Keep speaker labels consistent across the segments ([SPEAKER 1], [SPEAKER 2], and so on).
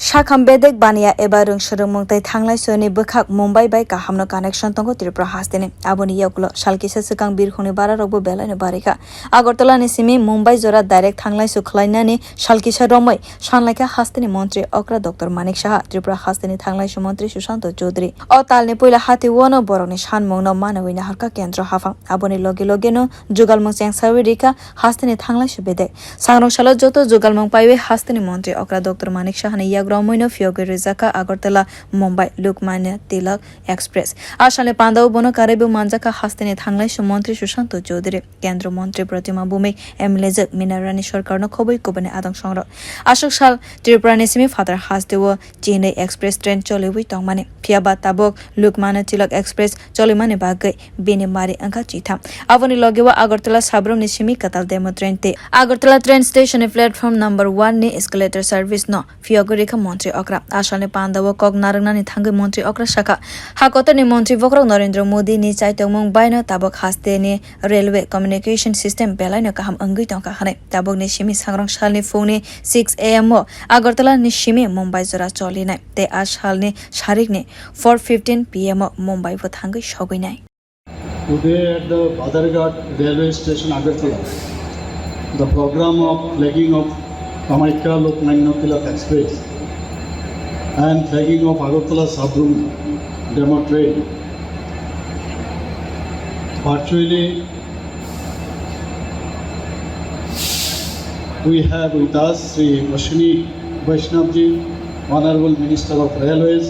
[SPEAKER 1] Shakam bedek bania eba rungshurung mungtai thanglai soni bukhak Mumbai bai kahamno connection tongo Tripura hastene aboni yakulo shalkisa sukang birkhoni bara rogbo belai barika Agartala ni simi Mumbai jora direct thanglai sukhlainani shalkisa romoi shanlaika hastene montri okra Dr.Manik Saha Tripura hastene thanglai montri Sushanto Chaudhary o talni poila hati wono boroni shanmongno manawina harka kendra hafang aboni loge no jugalmong chengsawi rika hastene thanglai bedek Sangrong salo joto jugalmong paiwe hastene montri okra Dr.Manik Saha ni Ramwi phiyogwi rijakha Agartala Mumbai lokmanna Tilok express ashale pandau bono karebu manjaka hastene thanglai montri Sushanto Chaudhary kendra montri pratima bumik emlejak minarani sarkarno khoboi kobane adang songro ashok sal Tripura ni simi father hasdewo Chennai express train cholewi tongmane phiaba tabok lokmanna Tilok express cholimane bagai bini mari angka chitham avoni logewa Agartala sabrom ni simi katal demo train te Agartala train station platform number 1 ni escalator service no phiyogwi montri okra ashane pandawo kok narangna ni thangai montri okra shaka hakotor ni montri vokrok Narendra Modi ni chaitongmong baino tabok haste ni railway communication system belai no kaham angui tongka hane tabok ni simi Sangrong sal ni phone 6 am o Agartala ni simi Mumbai jora cholinai te ashal ni sharik ni 4:15 pm o Mumbai bo thangai shoginai.
[SPEAKER 2] Today at the Badarghat railway station Agartala, the program of flagging of lokmanna Tilok express and flagging of Agartala Sabrum demo train. Virtually, we have with us Sri Ashwini Vaishnavji, Honorable Minister of Railways,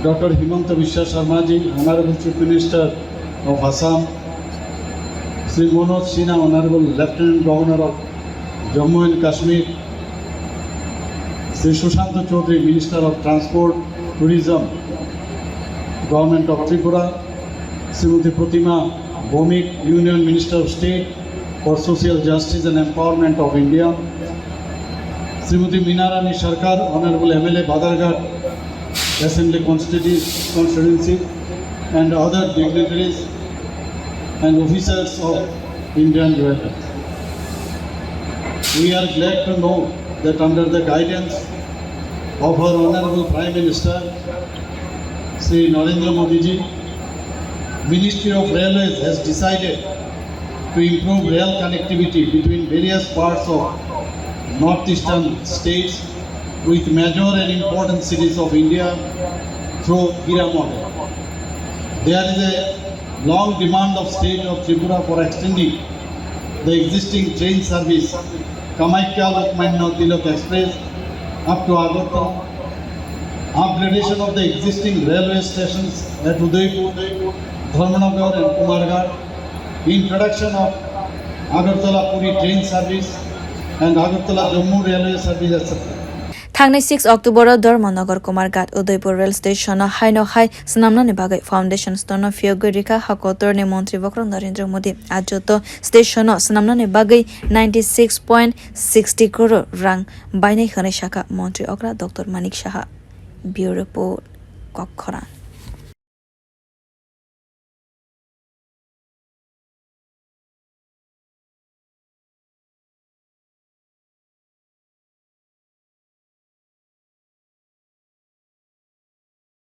[SPEAKER 2] Dr. Himanta Biswa Sharmaji, Honorable Chief Minister of Assam, Sri Manoj Sinha, Honorable Lieutenant Governor of Jammu and Kashmir, Sri Sushanto Chaudhary, Minister of Transport, Tourism, Government of Tripura, Srimati Pratima Bhomik, Union Minister of State for Social Justice and Empowerment of India, Srimati Minarani Sarkar, Honorable MLA Badarghat Assembly Constituency, and other dignitaries and officers of Indian Railways. We are glad to know that under the guidance of our Honorable Prime Minister, Sri Narendra Modi ji, Ministry of Railways has decided to improve rail connectivity between various parts of northeastern states with major and important cities of India through Gira model. There is a long demand of state of Tripura for extending the existing train service Kamakhya Lokmanna Tilok Express up to Agartala, upgradation of the existing railway stations at Udaipur, Dharmanagar and Kumarghat, introduction of Agartala Puri train service and Agartala Jammu railway service, etc.
[SPEAKER 1] Thangnai 6 October Dharmanagar Kumarghat Udaipur rail station haino hai snamna ni bagai foundation stone phiyogwi rika hakotor ni montri vokrok Narendra Modi ajoto station snamna ni bagai 96.60 crore rang bainai khane shaka montri okra Dr.Manik Saha bureau report kokkhora